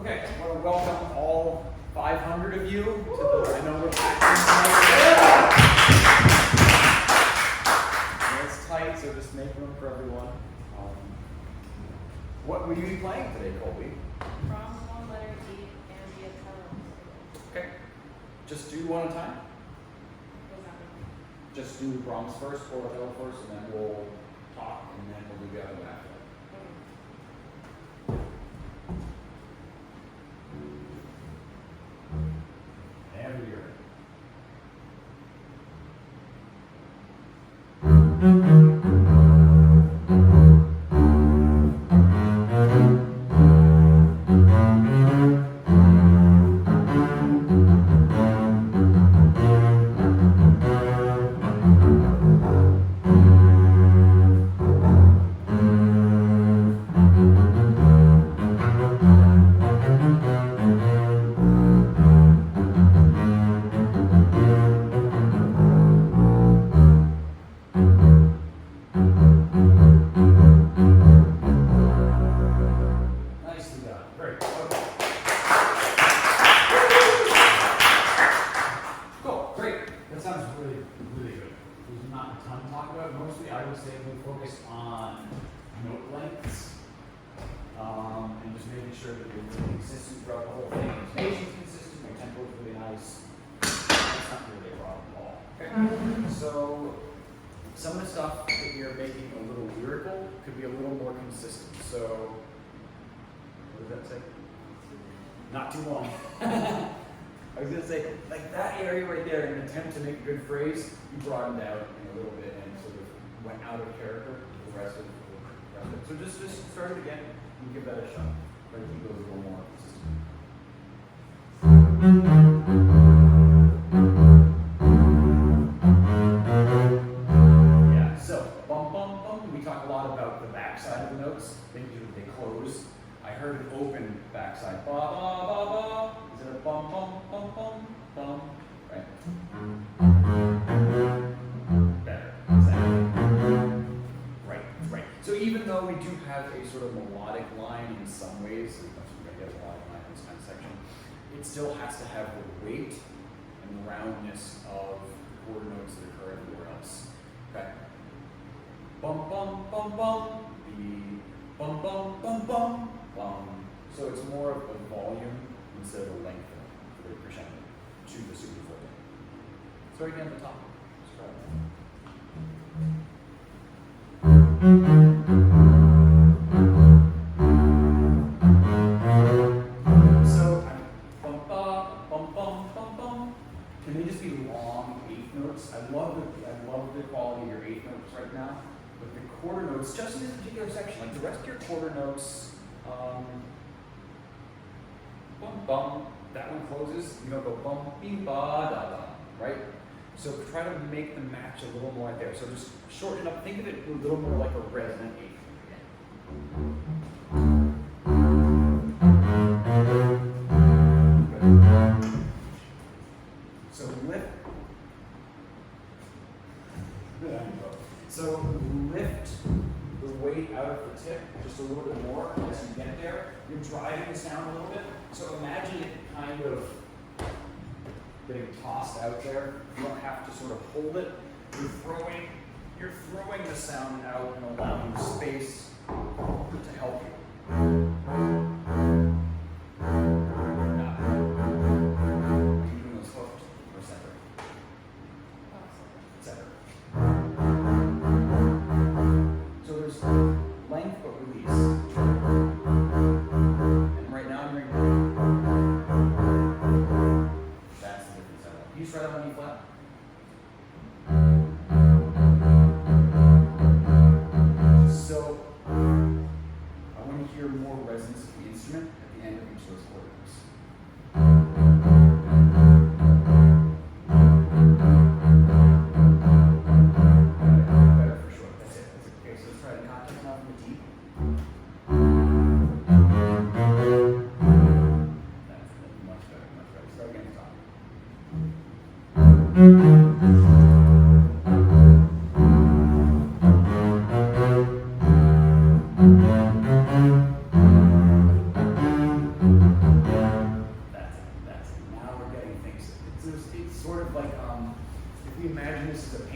Okay, I want to welcome all 500 of you to the, I know we're packed in tonight. It's tight, so just make room for everyone. What will you be playing today, Colby? From one letter E and the Edythe. Okay, just do one at a time. What's happening? Just do Brahms first or Othello first, and then we'll talk, and then we'll do the other one after that. Every year. Nicely done. Great. Okay. Cool. Great. That sounds really, really good. There's not a ton to talk about. Mostly, I would say we focus on note lengths and just making sure that we're really consistent throughout the whole thing. Intonation's consistent. Your tempo is really nice. That's not really a problem at all. Okay. So some of the stuff that you're making a little lyrical could be a little more consistent. So. What does that say? Not too long. I was going to say, like that area right there, in an attempt to make a good phrase, you broadened out in a little bit and sort of went out of character with the rest of it. So just start it again and give that a shot. Try to keep it a little more consistent. Yeah, so bum bum bum. We talk a lot about the backside of the notes. They close. I heard an open backside. Ba ba ba ba. Is it a bum bum bum bum bum? Right. Better. Exactly. Right. Right. So even though we do have a sort of melodic line in some ways, so we're going to get a melodic line in this kind of section, it still has to have the weight and the roundness of quarter notes that occur everywhere else. Okay. Bum bum bum bum. The bum bum bum bum. So it's more of a volume instead of a length for the crescendo to the super forte. So again at the top. Just try that. So bum bum bum bum bum. Can they just be long eighth notes? I love the quality of your eighth notes right now. But the quarter notes, just in this particular section, like the rest of your quarter notes, bum bum, that one closes, you don't go bum bing ba da da, right? So try to make the match a little more right there. So just shorten it up, think of it a little more like a resonant eighth. So lift. So lift the weight out of the tip just a little bit more as you get there. You're driving the sound a little bit. So imagine it kind of getting tossed out there. You don't have to sort of hold it. You're throwing the sound out and allowing space to help you. Length but release. And right now I'm hearing that's the difference. Can you just try that on E flat?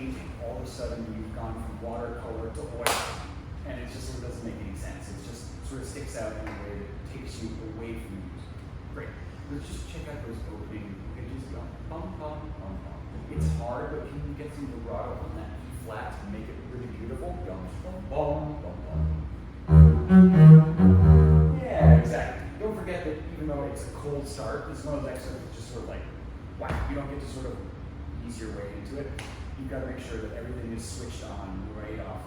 painting. All of a sudden you've gone from watercolor to oil, and it just sort of doesn't make any sense. It just sort of sticks out in a way that takes you away from the music. Great. Let's just check out those opening pitches. Go bum bum bum bum. It's hard, but can you get some vibrato on that E flat and make it really beautiful? Bum bum bum bum bum. Yeah, exactly. Don't forget that even though it's a cold start, it's one of those excerpts that's just sort of like, wow, you don't get to sort of ease your way into it. You've got to make sure that everything is switched on right off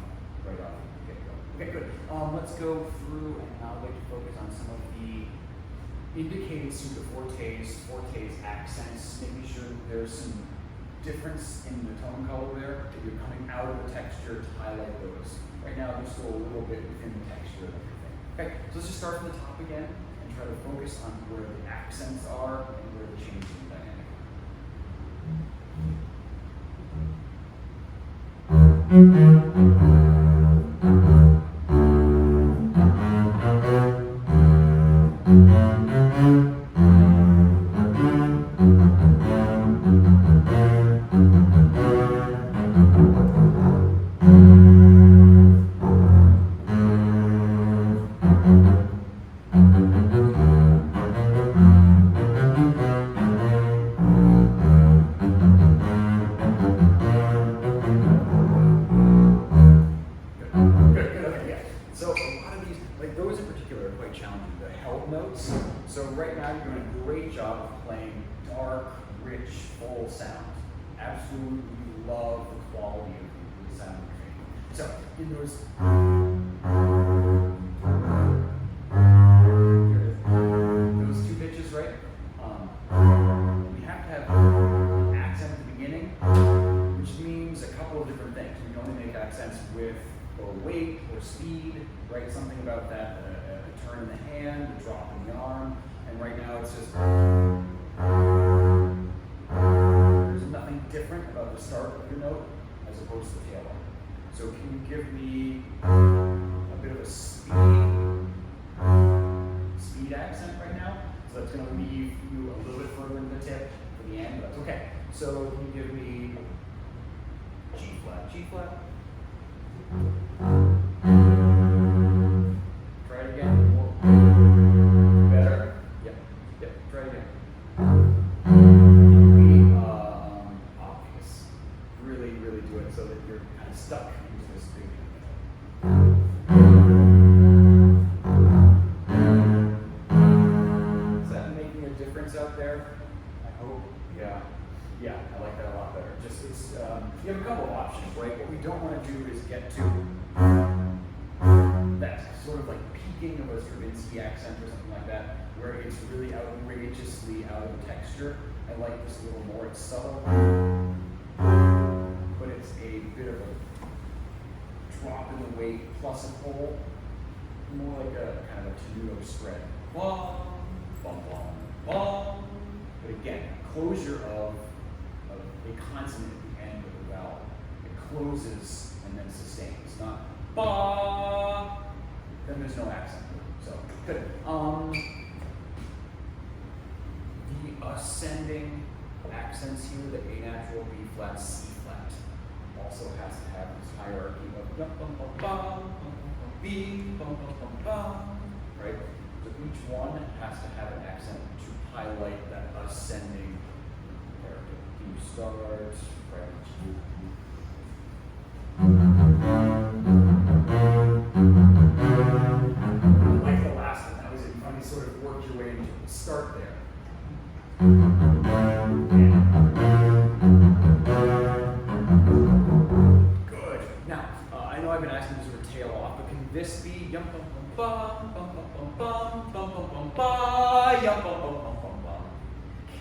the get-go. Okay, good. Let's go through, and I'd like to focus on some of the indicated super fortes, accents, making sure that there's some difference in the tone color there, that you're coming out of the texture to highlight those. Right now, they're still a little bit within the texture of everything. Okay, so let's just start from the top again and try to focus on where the accents are and where the changes in dynamic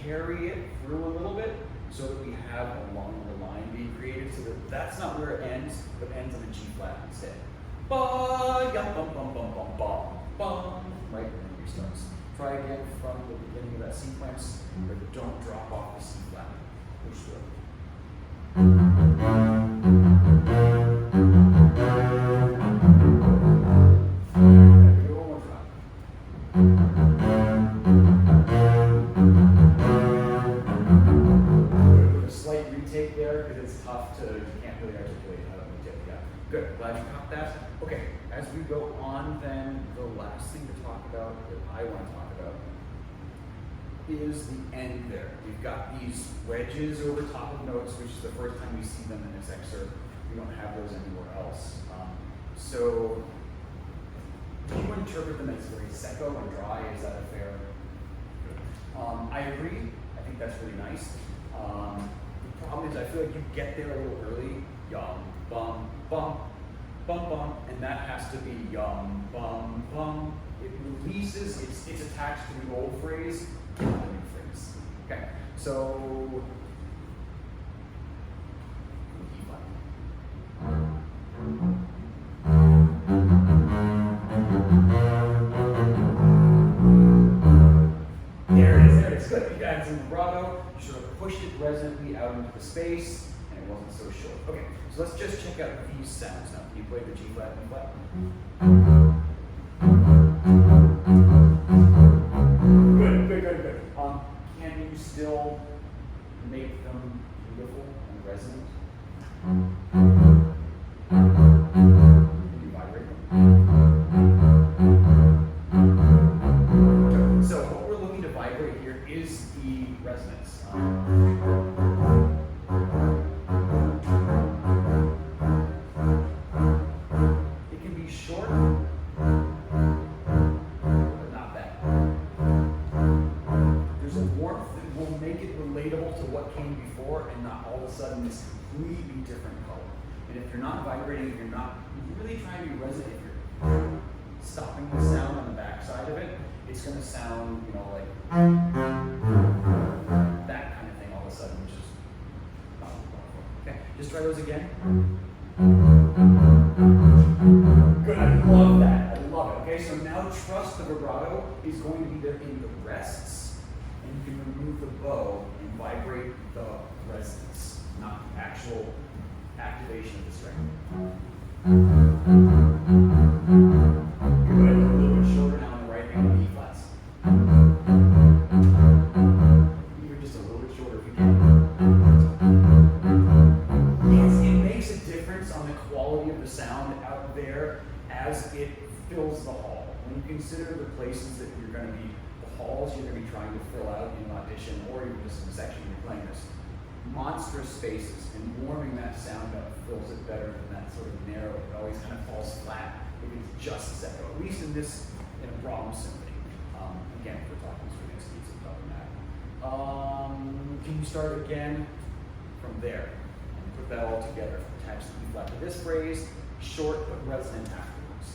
carry it through a little bit so that we have a longer line being created, so that that's not where it ends, but ends on a G flat instead. Ba, yum, bum, bum, bum, bum, bum, bum, right, and then it restarts. Try again from the beginning of that sequence, but don't drop off the C flat. Push through. With a slight retake there, because it's tough to, you can't can't really articulate how to tip. Yeah, good. Glad you caught that. Okay, as we go on, then the last thing to talk about that I want to talk about is the end there. We've got these wedges over top of notes, which is the first time we see them in this excerpt. We don't have those anywhere else. So do you interpret them as very secco and dry? Is that a fair? I agree. I think that's really nice. The problem is I feel like you get there a little early. Yum, bum, bum, bum, bum, and that has to be yum, bum, bum. It releases, it's attached to the old phrase, not the new phrase. Okay, so there it is, good. You added some vibrato, you sort of pushed it resonantly out into the space, and it wasn't so short. Okay, so let's just check out these sounds now. Can you play the G flat and E flat? Good. Can you still make them beautiful and resonant? Can you vibrate them? So what we're looking to vibrate here is the resonance. It can be short, but not bad. There's a warmth that will make it relatable to what came before and not all of a sudden this completely different color. And if you're not vibrating, if you're not really trying to be resonant, if you're stopping the sound on the back side of it, it's going to sound, like that kind of thing all of a sudden, which is not what we're going for. Okay, just try those again. Good, I love that. I love it. Okay, so now trust the vibrato is going to be there in the rests, and you can remove the bow and vibrate the resonance, not the actual activation of the string. Good, a little bit shorter now on the right hand on the E flats. Even just a little bit shorter if you can. Yes, it makes a difference on the quality of the sound out there as it fills the hall. When you consider the places that you're going to be, the halls you're going to be trying to fill out in an audition or even just in a section you're playing this, monstrous spaces, and warming that sound up fills it better than that sort of narrow. It always kind of falls flat if it's just secco. At least in a Brahms symphony. Again, if we're talking Stravinsky, it's probably not. Can you start again from there and put that all together? Attach the E flat to this phrase, short but resonant afterwards.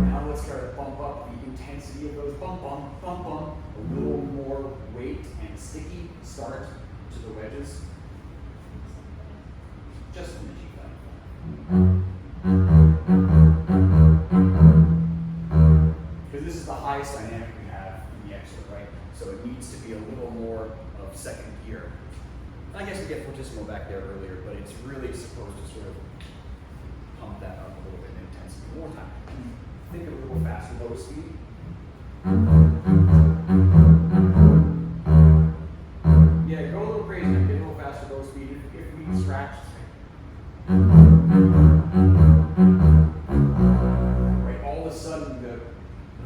Now let's try to bump up the intensity of those bump, bump, bump, bump. A little more weight and sticky start to the wedges. Just in the G flat. Because this is the highest dynamic we have in the excerpt, right? So it needs to be a little more of second gear. I guess we get fortissimo back there earlier, but it's really supposed to sort of pump that up a little bit in intensity. One more time. Think a little faster, low speed. Yeah, go a little crazy. Get a little faster, low speed. If we scratch. Right, all of a sudden the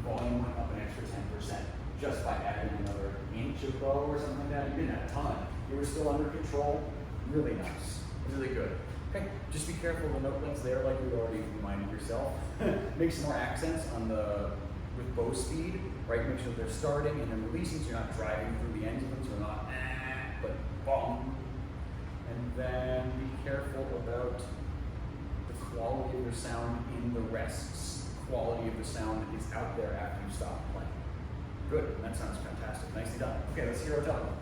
volume went up an extra 10% just by adding another inch of bow or something like that. You didn't have a ton. You were still under control. Really nice. Really good. Okay, just be careful of the note lengths there, like you already reminded yourself. Make some more accents on with bow speed, right? Make sure they're starting and then releasing so you're not driving through the ends of them, so they're not but boom. And then be careful about the quality of your sound in the rests. The quality of the sound that is out there after you stop playing. Good, that sounds fantastic. Nicely done. Okay, let's hear Edythe.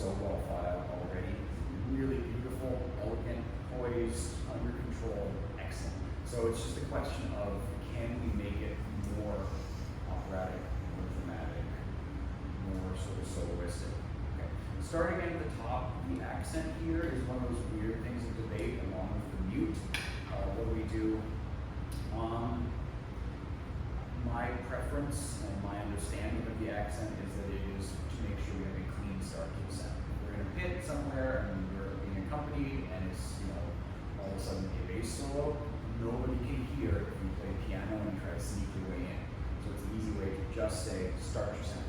so well thought out already. Really beautiful, elegant, poised, under control, excellent. So it's just a question of, can we make it more operatic, more dramatic, more sort of soloistic? Okay. Starting at the top, the accent here is one of those weird things of debate along with the mute. What do we do? My preference and my understanding of the accent is that it is to make sure we have a clean start to the sound. We're in a pit somewhere and we're being accompanied and it's, all of a sudden a bass solo. Nobody can hear if you play piano and try to sneak your way in. So it's an easy way to just say, start your sound.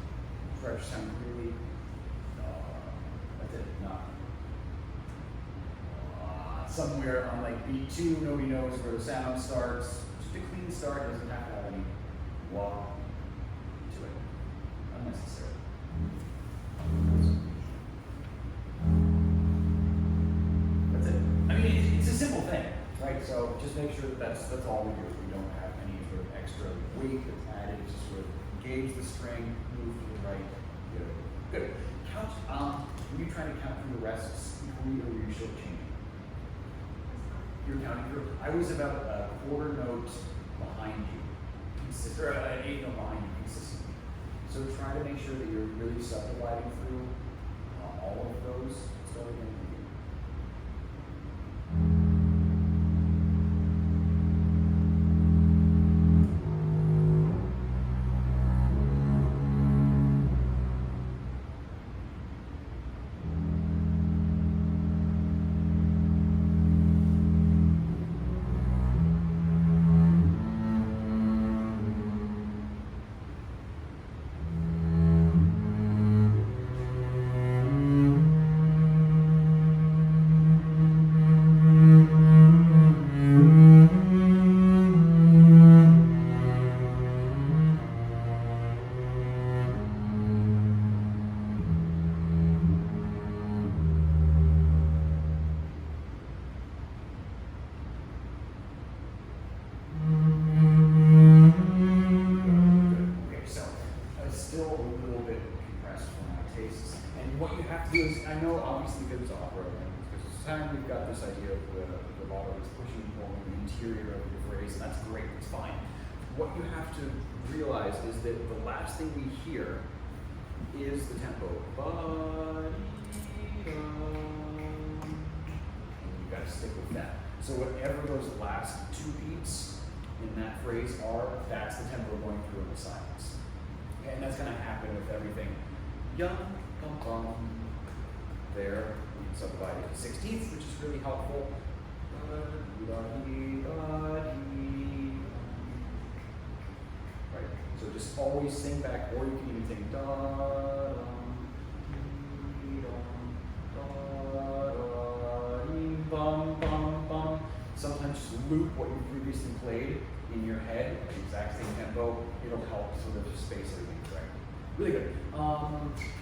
Start your sound clearly. That's it. Not somewhere on like beat 2, nobody knows where the sound starts. Just a clean start, doesn't have to have any wah to it. Unnecessary. That's it. I mean, it's a simple thing, right? So just make sure that that's all we do. We don't have any sort of extra weight that's added. It's just sort of engage the string, move to the right. Good. Count. Were you trying to count through the rests equally, or were you shortchanging? You're counting through. I was about a quarter note behind you, or an 8 note behind you consistently. So try to make sure that you're really subdividing through all of those. Start again with you. This idea of the legato is pushing more in the interior of your phrase, and that's great, it's fine. What you have to realize is that the last thing we hear is the tempo. And you've got to stick with that. So whatever those last 2 beats in that phrase are, that's the tempo going through in the silence. Okay, and that's going to happen with everything. Yum, bum, bum. There, we can subdivide it to 16ths, which is really helpful. Right, so just always sing back, or you can even sing da dum, dee, dum, da da dee, bum bum bum. Sometimes just loop what you previously played in your head at the exact same tempo. It'll help sort of just space everything correct. Really good.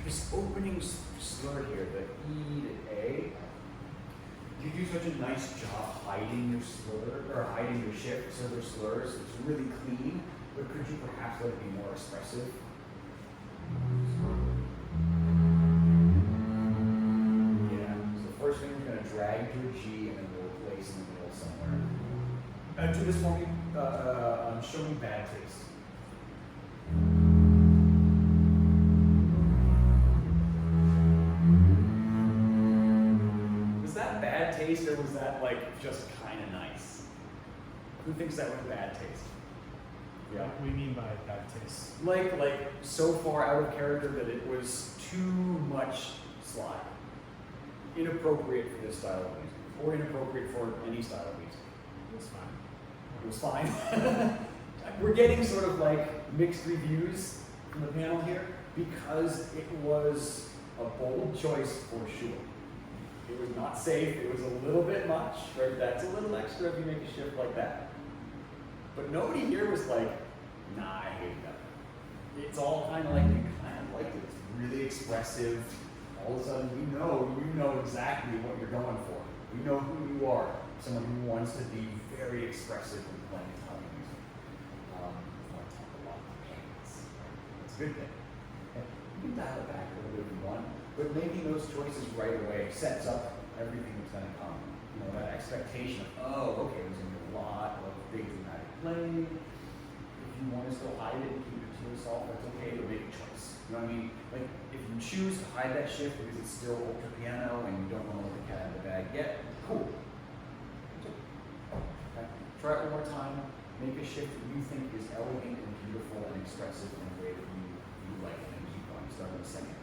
This opening slur here, the E to A, you do such a nice job hiding your slur, or hiding your shift, so their slurs. It's really clean, but could you perhaps let it be more expressive? Yeah, so the first thing we're going to drag to a G and then we'll place in the middle somewhere. Do this for me. Show me bad taste. Taste, or was that like just kind of nice? Who thinks that was bad taste? Yeah. What do you mean by bad taste? Like so far out of character that it was too much slide. Inappropriate for this style of music, or inappropriate for any style of music. It was fine. It was fine. We're getting sort of like mixed reviews from the panel here because it was a bold choice for sure. It was not safe, it was a little bit much, right? That's a little extra if you make a shift like that. But nobody here was like, nah, I hate that. It's all kind of like, you kind of like it. It's really expressive. All of a sudden, you know exactly what you're going for. You know who you are. Someone who wants to be very expressive when playing Italian music. I want to talk a lot of hands. It's a good thing. Okay. You can dial it back a little bit if you want, but making those choices right away sets up everything that's going to come. You know, that expectation of, oh, okay, there's going to be a lot of big dramatic play. If you want to still hide it and keep it to yourself, that's okay, but make a choice. You know what I mean? Like, if you choose to hide that shift because it's still ultra piano and you don't want to let the cat out of the bag yet, cool. Okay. Try it one more time. Make a shift that you think is elegant and beautiful and expressive in a way that you like it, and keep going. Start with a second.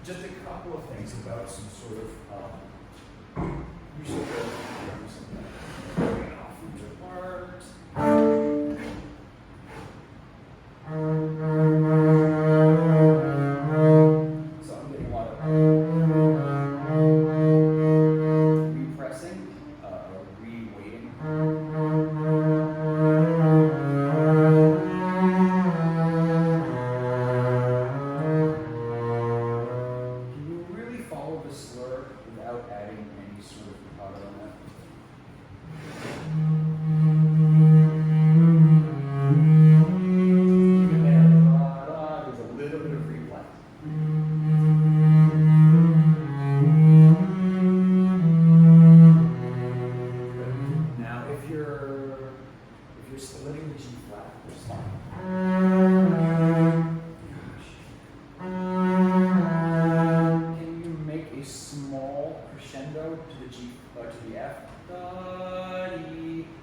Just a couple of things about some sort of useful terms. Bring it off from your part. So I'm getting a lot of repressing, re-weighting. Slur without adding any sort of vibrato on that. Even there, there's a little bit of replay. Now, if you're splitting the G flat, which is fine. Small crescendo to the G to the F.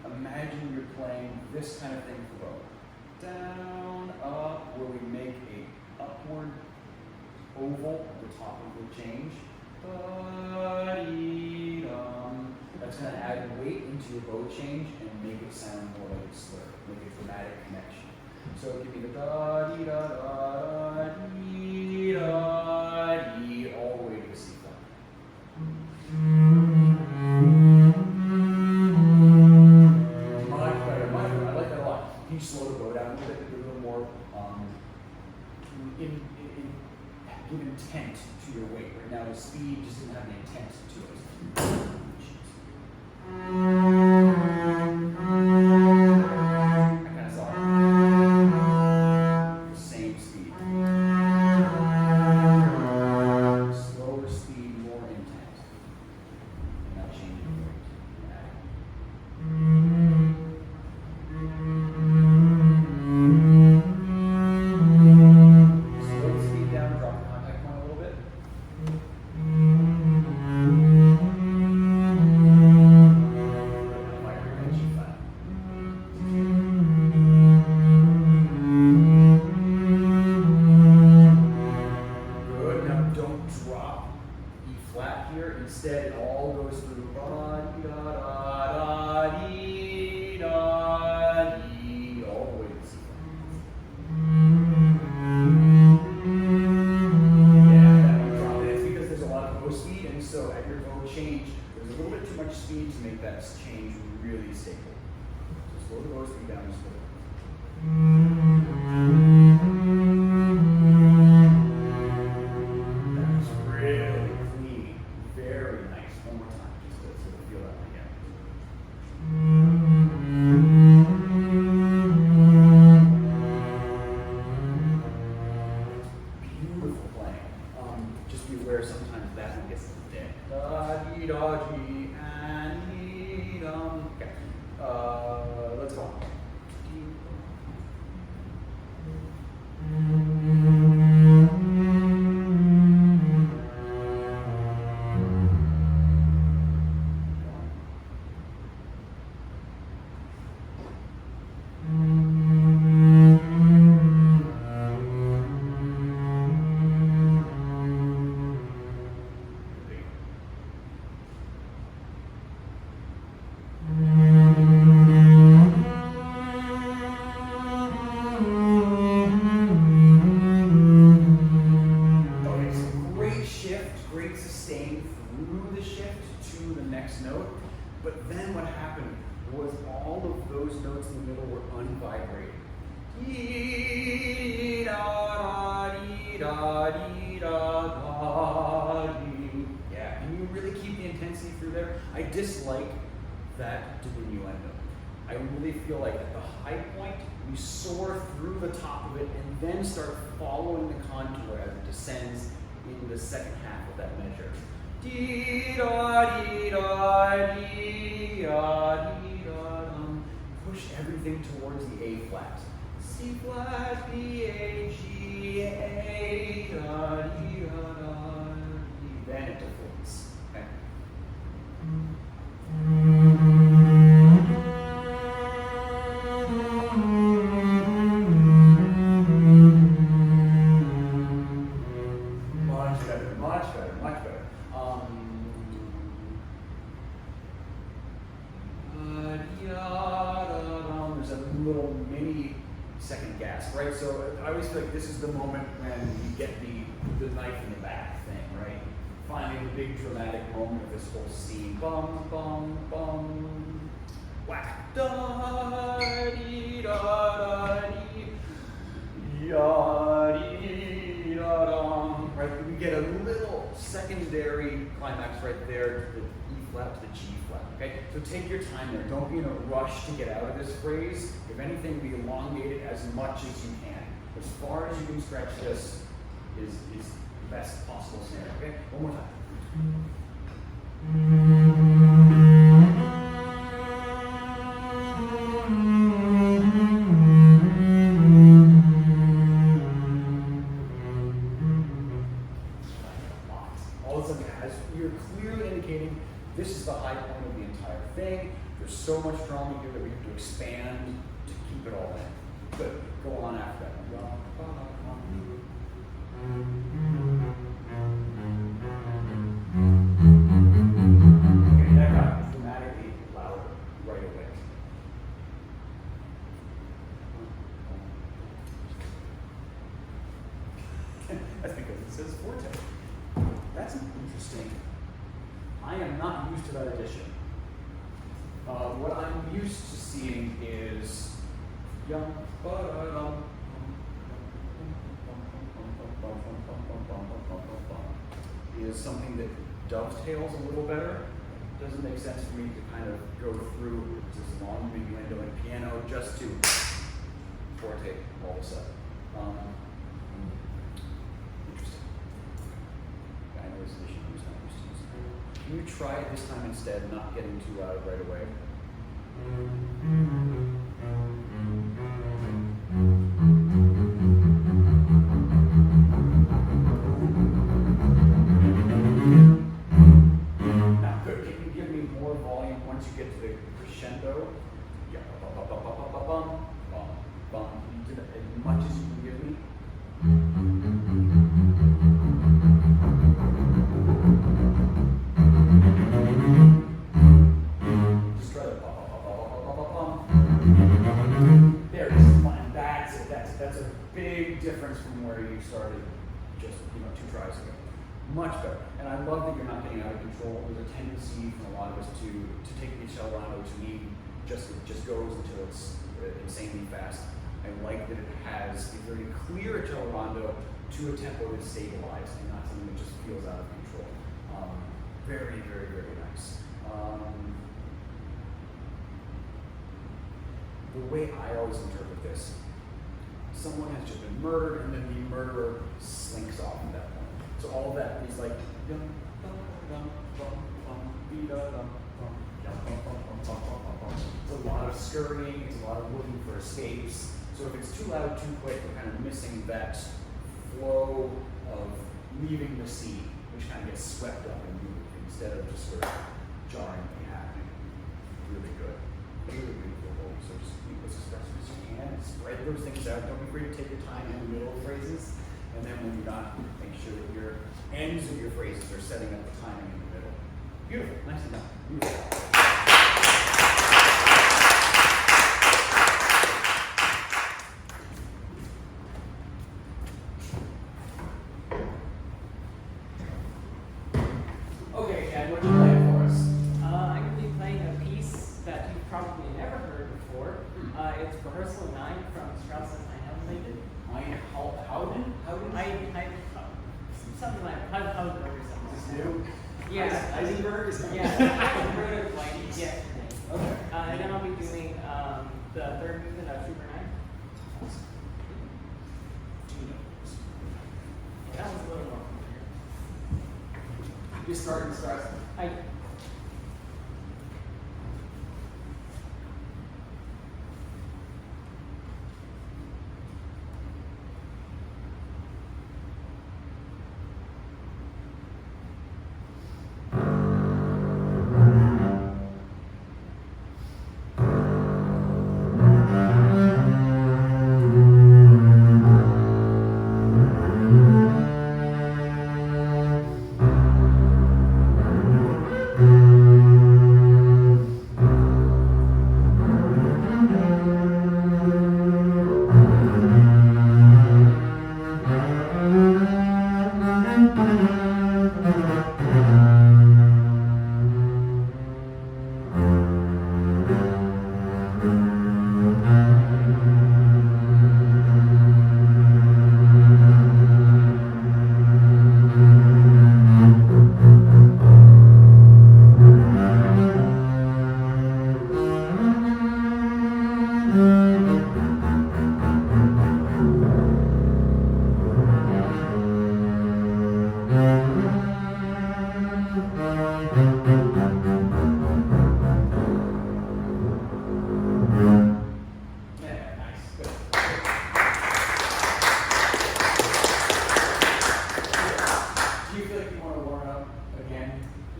Imagine you're playing this kind of thing for both. Down, up, where we make a upward oval at the top of the change. That's going to add weight into your bow change and make it sound more like a slur, make a dramatic connection. So give me the da dee da da dee da dee all the way to the C flat. Much better. I like that a lot. Can you slow the bow down a little bit, give a little more give intent to your weight. Right now the speed just didn't have any intent to it. I kind of saw it. The same speed. Slower speed, more intent. Not changing the weight. Slow the speed down, drop the contact point a little bit. Good. Now don't drop E flat here. Instead, it all goes through da dee da da da dee da dee all the way to C flat. Yeah, that one drop. It's because there's a lot of bow speed, and so at your bow change, there's a little bit too much speed to make that change really stable. So slow the bow speed down just a little. That's really clean. Very nice. One more time, just to sort of feel that one again. Beautiful playing. Just be aware sometimes that one gets a little dead. Da dee da dee and dee dum. Okay. Let's go. was all of those notes in the middle were unvibrated. Dee da da dee da dee da da dee. Yeah, and you really keep the intensity through there. I dislike that diminuendo. I really feel like at the high point, you soar through the top of it and then start following the contour as it descends into the second half of that measure. Dee da dee da dee da dee da dum. Push everything towards the A flat. C flat, B, A, G, A, da dee da da dee. Then it deflates. Okay. Much better, much better, much better. There's a little mini second gasp, right? So I always feel like this is the moment when you get the knife in the back thing, right? Finding the big dramatic moment of this whole scene. Bum, bum, bum. Whack. Da, dee, da, da, dee. Ya, dee, da, dum. Right? We get a little secondary climax right there to the E flat to the G flat. Okay? So take your time there. Don't be in a rush to get out of this phrase. If anything, be elongated as much as you can. As far as you can stretch this is the best possible scenario. Okay? One more time. All of a sudden, as you're clearly indicating, this is the high point of the entire thing. There's so much drama here that we have to expand to keep it all in. Good. Go on after that. Okay, that got dramatically louder right away. That's because it says forte. That's interesting. I am not used to that addition. What I'm used to seeing is is something that dovetails a little better. Doesn't make sense for me to kind of go through this long innuendo and piano just to forte all of a sudden. Interesting. I know this addition I'm just not used to using. Can you try it this time instead, not getting too loud right away? Now, good. Can you give me more volume once you get to the crescendo? Yeah, bum, bum, bum, bum, bum, bum, bum, bum. Can you do that as much as you can give me? Just try to bum, bum, bum, bum, bum, bum, bum. There it is. Fine. That's it. That's it. That's a big difference from where you started just 2 tries ago. Much better. And I love that you're not getting out of control. There's a tendency from a lot of us to take the accelerando to mean it just goes until it's insanely fast. I like that it has a very clear accelerando to a tempo that's stabilized and not something that just feels out of control. Very, very, very nice. The way I always interpret this, someone has just been murdered and then the murderer slinks off at that point. So all of that is like it's a lot of scurrying, it's a lot of looking for escapes. So if it's too loud, too quick, we're kind of missing that flow of leaving the scene, which kind of gets swept up and moved instead of just sort of jarringly happening. Really good. Really beautiful. So just keep as expressive as you can and spread those things out. Don't be afraid to take your time in the middle of phrases. And then when you're done, make sure that your ends of your phrases are setting up the timing in the middle. Beautiful. Nicely done. Beautiful. I'm going to be playing a piece that you probably never heard before. It's rehearsal 9 from Shurtliffe. Howden? Something like Heimburger or something. Is this new? Yeah. Edythe is Yeah, I heard it like yesterday. Okay. And then I'll be doing the third movement of Super 9. That was a little more complicated. You started stressing. I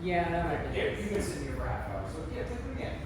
Yeah, that might be Yeah, nice. you can sit in here for half hour, so yeah, take it again.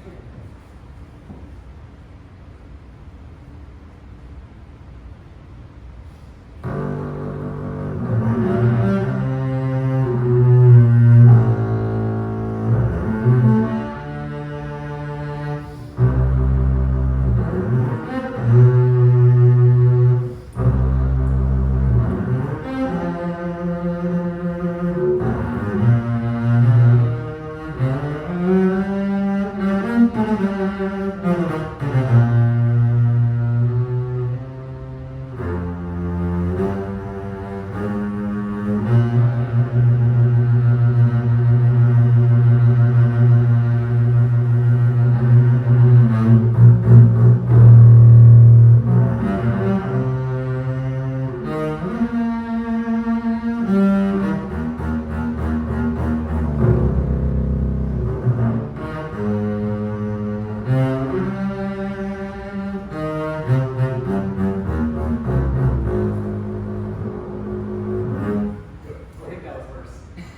I think that was worse.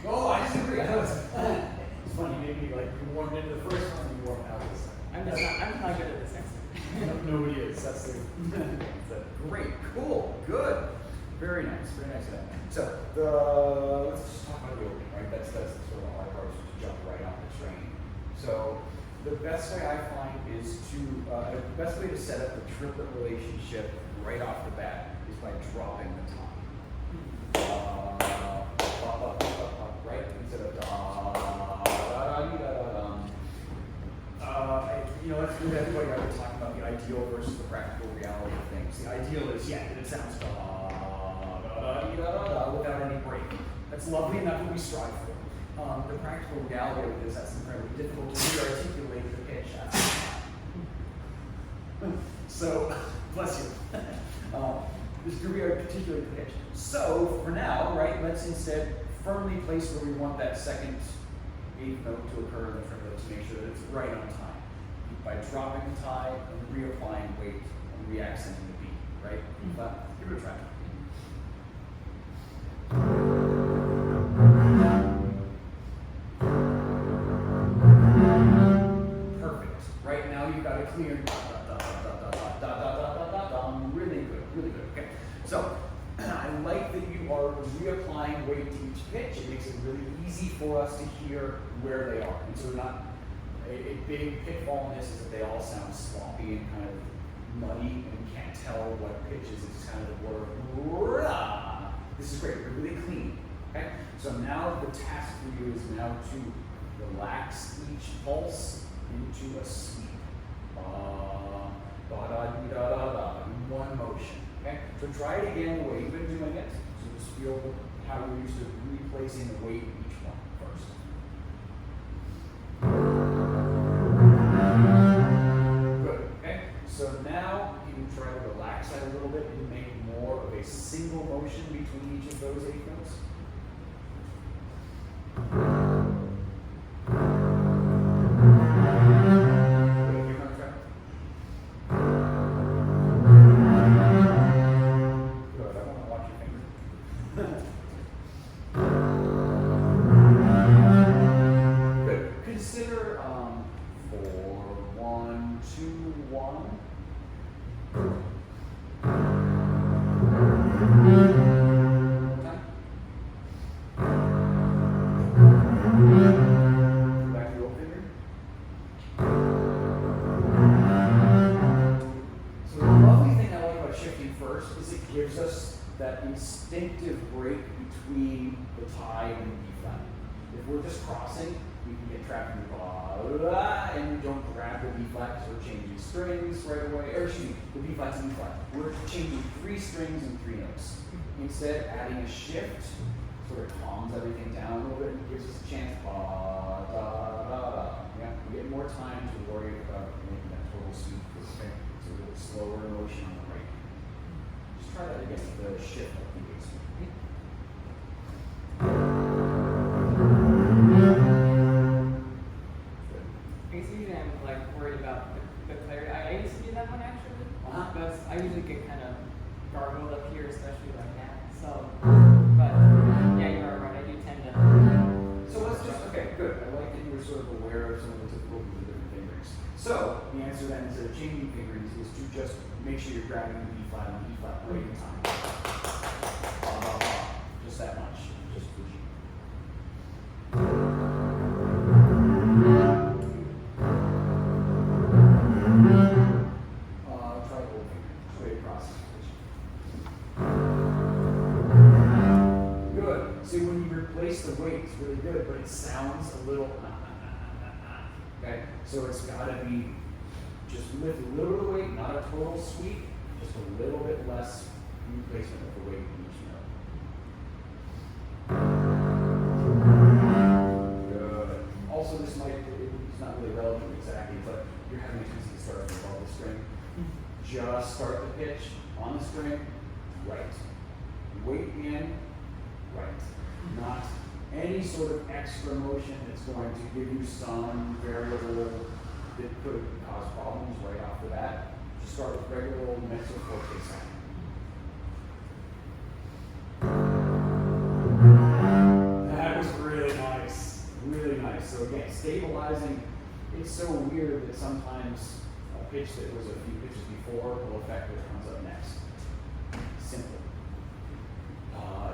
Oh, I disagree. I know it's funny. Maybe like you warmed into the first one, you warmed out the second. I'm not good at this accent. Nobody is. That's the. Great. Cool. Good. Very nice. Very nice. So let's just talk about the opening, right? That's sort of the hard part, is to jump right on the train. So the best way I find is to the best way to set up the triplet relationship right off the bat is by dropping the time. Right instead of let's do that. Everybody already talking about the ideal versus the practical reality of things. The ideal is that it sounds without any break. That's lovely, and that's what we strive for. The practical reality of it is that's incredibly difficult to re-articulate the pitch. So, bless you. This to re-articulate the pitch. So, for now, right, let's instead firmly place where we want that second eighth note to occur in the triplet to make sure that it's right on time. By dropping the tie and reapplying weight and re-accenting the beat, right? But give it a try. Perfect. Right now you've got a clear really good, really good. Okay. So I like that you are reapplying weight to each pitch. It makes it really easy for us to hear where they are. And so we're not a big pitfall in this is that they all sound sloppy and kind of muddy, and you can't tell what pitches. It's just kind of a word. This is great. We're really clean. Okay. So now the task for you is now to relax each pulse into a sweep. So try it again the way you've been doing it. So just feel how you're used to replacing the weight in each one first. Good, okay? So now you can try to relax that a little bit and make more of a single motion between each of those 8 notes. Good, you're gonna try. Good, I want to watch your fingers. Good. Consider 4, 1, 2, 1. One time. Back to your old finger. So the lovely thing I like about shifting first is it gives us that instinctive break between the tie and the B flat. If we're just crossing, we can get trapped in the blah, and we don't grab the B flat because we're changing strings right away. Or excuse me, the B flat to B flat. We're changing 3 strings and 3 notes. Instead, adding a shift sort of calms everything down a little bit and gives us a chance. Yeah, we get more time to worry about making that total sweep. It's a little slower motion on the right. Just try that again with the shift of the weights. Usually I'm like worried about the clarity. I used to do that one actually. But I usually get kind of gargled up here, especially like that. So, but yeah, you are right. I do tend to. So let's just, okay, good. I like that you were sort of aware of some of the difficulties of different fingerings. So the answer then, instead of changing fingerings, is to just make sure you're grabbing the B flat and E flat right in time. Just that much. Just for you. Try the whole finger. Straight across. Good. See, when you replace the weight, it's really good, but it sounds a little. Okay? So it's got to be just lift a little bit of weight, not a total sweep, just a little bit less replacement of the weight in each note. Good. Also, this might, it's not really relevant exactly, but you're having a tendency to start above the string. Just start the pitch on the string, right. Weight in, right. Not any sort of extra motion that's going to give you some variable that could cause problems right off the bat. Just start with regular old mezzo forte sound. That was really nice. Really nice. So again, stabilizing, it's so weird that sometimes a pitch that was a few pitches before will affect what comes up next. Simple.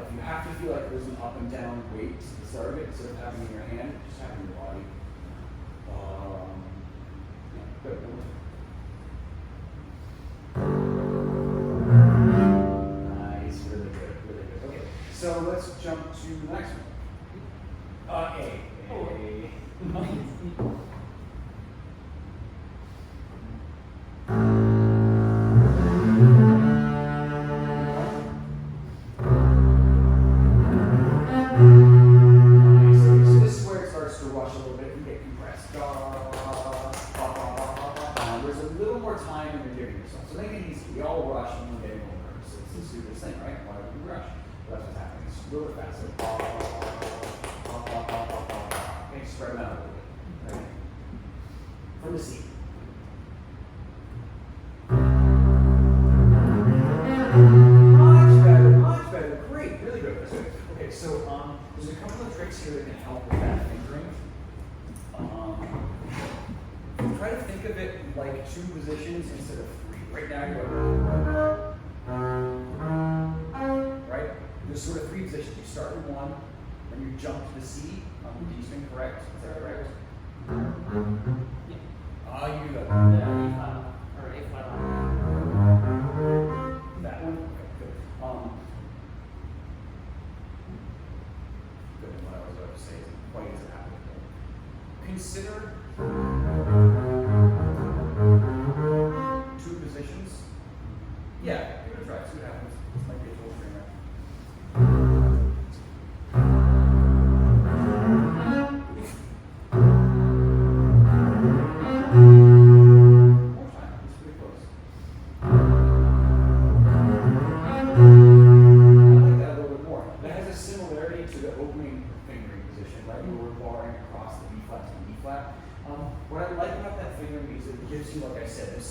If you have to feel like there's an up and down weight to the start of it, instead of having it in your hand, just have it in your body. Yeah, good. Nice, really good, really good. Okay, so let's jump to the next one. A. There's a little more time than you're giving yourself. So make it easy. We all rush when we're getting older. So it's the stupidest thing, right? Why would we rush? Well, that's what's happening. It's really fast. So, okay, spread them out a little bit. Right? From the C. Much better, much better. Great, really good. Okay, so there's a couple of tricks here that can help with that fingering. Try to think of it like 2 positions instead of 3. Right now you're right? There's sort of 3 positions. You start with 1, then you jump to the C on the D string, correct? Is that correct? Yeah. You do that. Or A flat. That one? Okay, good. Good. What I was about to say is quite as it happened. Consider 2 positions. Yeah, give it a try. See what happens.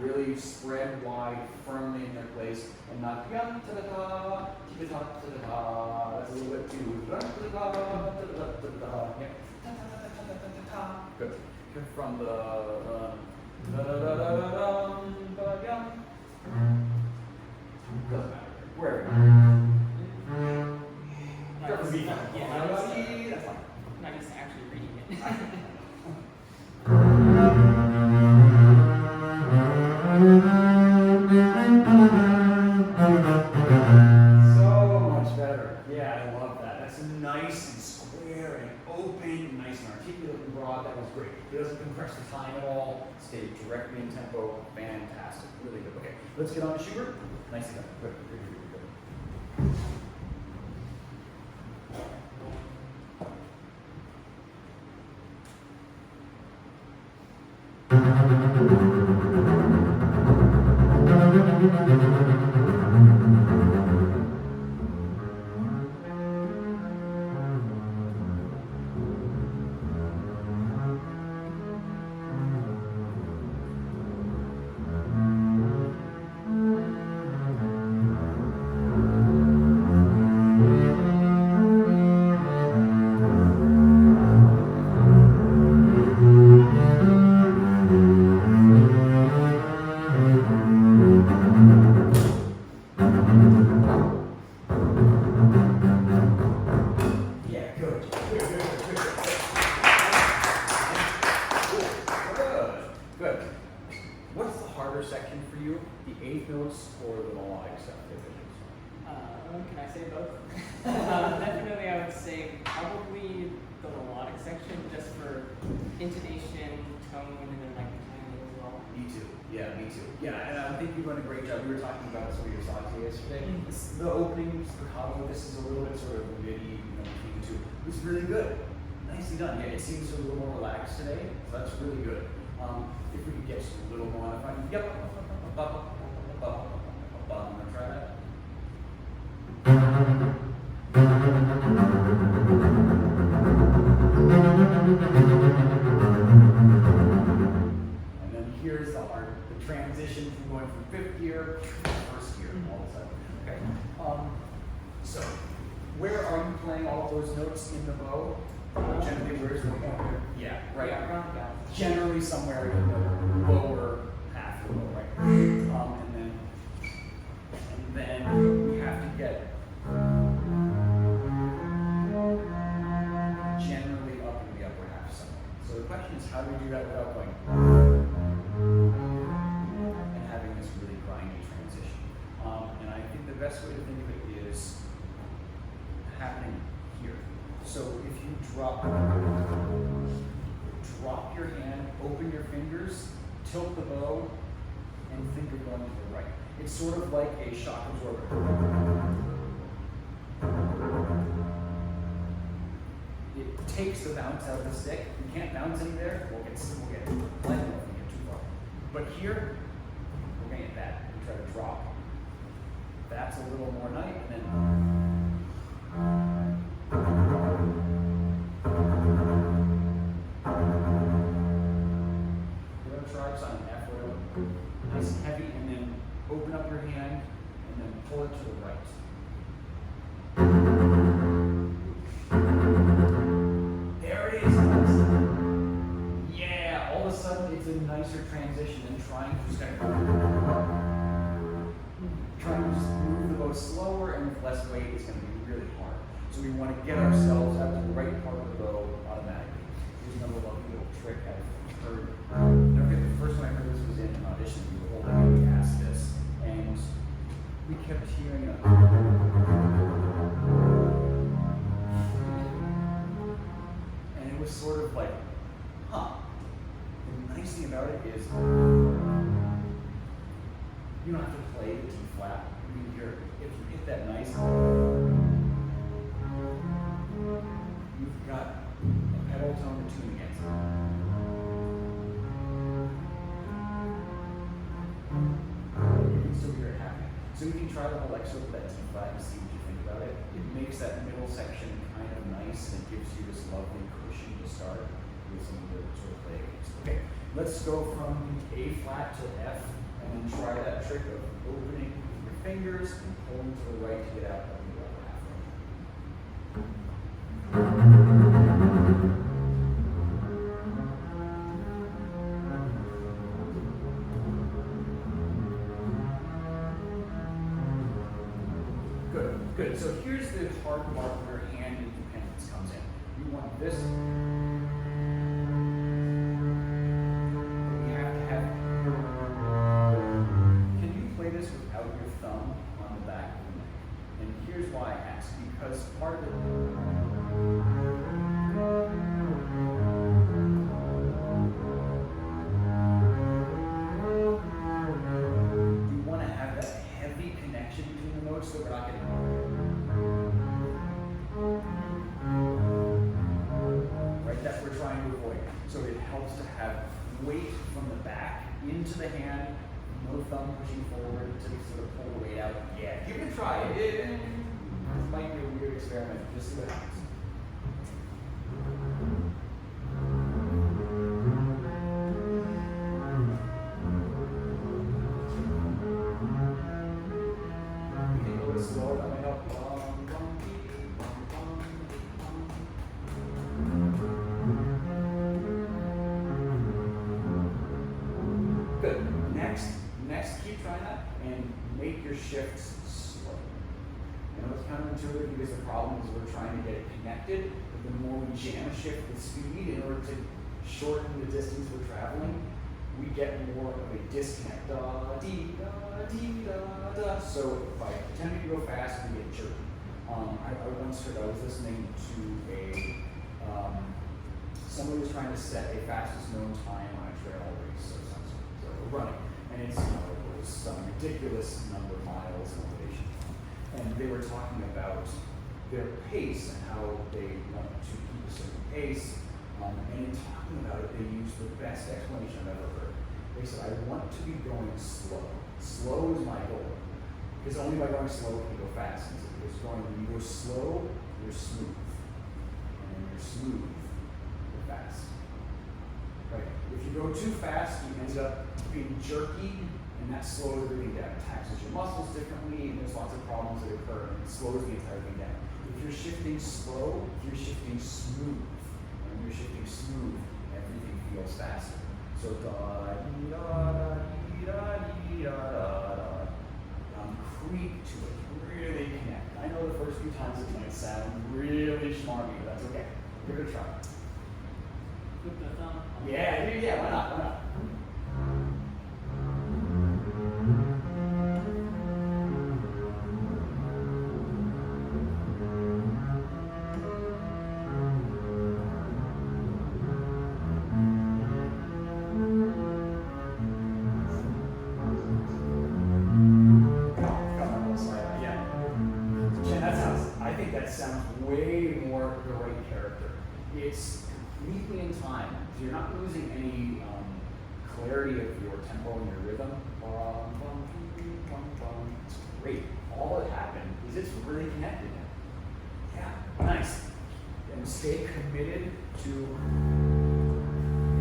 Really spread wide, firmly in their place, and not yum ta da da, ta da ta da. That's a little bit too. Ta da da ta da ta da. Yep. Ta ta ta ta ta ta ta. Good. Good from the da da da da da da yum. Doesn't matter. Where? That's That's fine. I'm not used to actually reading it. So much better. Yeah, I love that. That's nice and square and open, nice and articulate and broad. That was great. It doesn't compress the time at all. Stayed directly in tempo. Fantastic. Really good. Okay, let's get on to Schubert. Nicely done. Good, good, good, good, good. Can I say both? Definitely, I would say probably the melodic section, just for intonation, tone, and then like the timing as well. Me too. Yeah, me too. Yeah, and I think you're doing a great job. We were talking about some of your songs yesterday. The opening staccato, this is a little bit sort of witty, between the two. It was really good. Nicely done. Yeah, it seems a little more relaxed today, so that's really good. If we could get just a little more on the front. Yep. I'm gonna try that. And then here's the transition from going from fifth gear to first gear all of a sudden. Okay. So where are you playing all of those notes in the bow? Generally, where's the point? Yeah, right. Yeah, around down. Generally somewhere in the lower half of the bow, right? And then we have to get generally up in the upper half somewhere. So the question is, how do we do that without going and having this really grindy transition? And I think the best way to think of it is happening here. So if you drop your hand, open your fingers, tilt the bow, and think of going to the right. It's sort of like a shock absorber. It takes the bounce out of the stick. You can't bounce any there. We'll get plenty if we get too far. But here, we're going to get that. We try to drop. That's a little more nice, and then we're going to try this on an F oil. Nice and heavy, and then open up your hand, and then pull it to the right. There it is. Yeah, all of a sudden it's a nicer transition than trying to just move the bow slower and with less weight is going to be really hard. So we want to get ourselves out to the right part of the bow automatically. Here's another lovely little trick I've heard. Never forget the first time I heard this was in an audition. We were holding and we asked this, and we kept hearing a and it was sort of like, huh. The nice thing about it is you don't have to play the D flat. I mean, if you hit that nice, you've got a pedal tone to tune against it. You can still hear it happening. So we can try the whole excerpt of that D flat and see what you think about it. It makes that middle section kind of nice and it gives you this lovely cushion to start with some of the sort of play against. Okay, let's go from A flat to F. and then try that trick of opening with your fingers and pulling to the right to get out of the upper half row. Good, good. So here's the hard part where hand independence comes in. You want this. You have to have. Can you play this without your thumb on the back of the neck? And here's why I ask. Because part of it. You want to have that heavy connection between the notes so we're not getting. Right? That's what we're trying to avoid. So it helps to have weight from the back into the hand, no thumb pushing forward to sort of pull the weight out. Yeah, you can try it. This might be a weird experiment. Just see what happens. You can go a little slower. That might help. Good. Next, keep trying that and make your shifts slow. I know it's counterintuitive because the problem is we're trying to get it connected, but the more we jam a shift with speed in order to shorten the distance we're traveling, we get more of a disconnect. Da, dee, da, dee, da, da. So by attempting to go fast, we get jerky. I once heard, I was listening to somebody was trying to set a fastest known time on a trail race or something, so running. And it's, it was some ridiculous number of miles in elevation. And they were talking about their pace and how they want to keep a certain pace. And in talking about it, they used the best explanation I've ever heard. They said, I want to be going slow. Slow is my goal. Because only by going slow can you go fast. And so when you go slow, you're smooth. And when you're smooth, you're fast. Right? If you go too fast, you end up being jerky, and that slows everything down. It taxes your muscles differently, and there's lots of problems that occur, and it slows the entire thing down. If you're shifting slow, you're shifting smooth. And when you're shifting smooth, everything feels faster. So creep to it, really connect. I know the first few times it might sound really schmarmy, but that's okay. Give it a try. With the thumb. Yeah, why not? That sounds way more the right character. It's completely in time, so you're not losing any clarity of your tempo and your rhythm. It's great. All that happened is it's really connected now. Yeah, nice. And stay committed to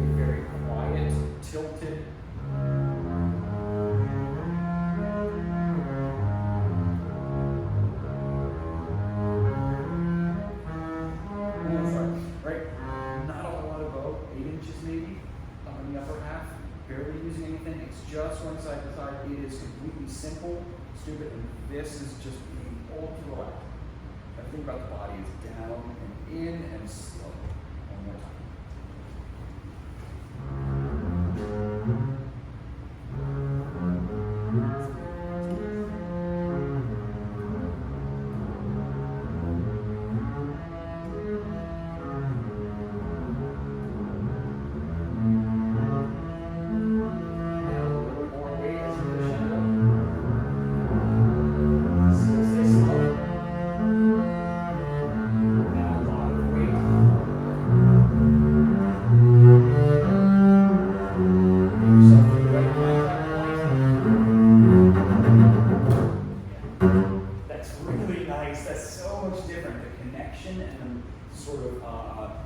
a very quiet, tilted. Just one side to side. It is completely simple, stupid, and this is just being ultra relaxed. Everything about the body is down and in and slow. One more time.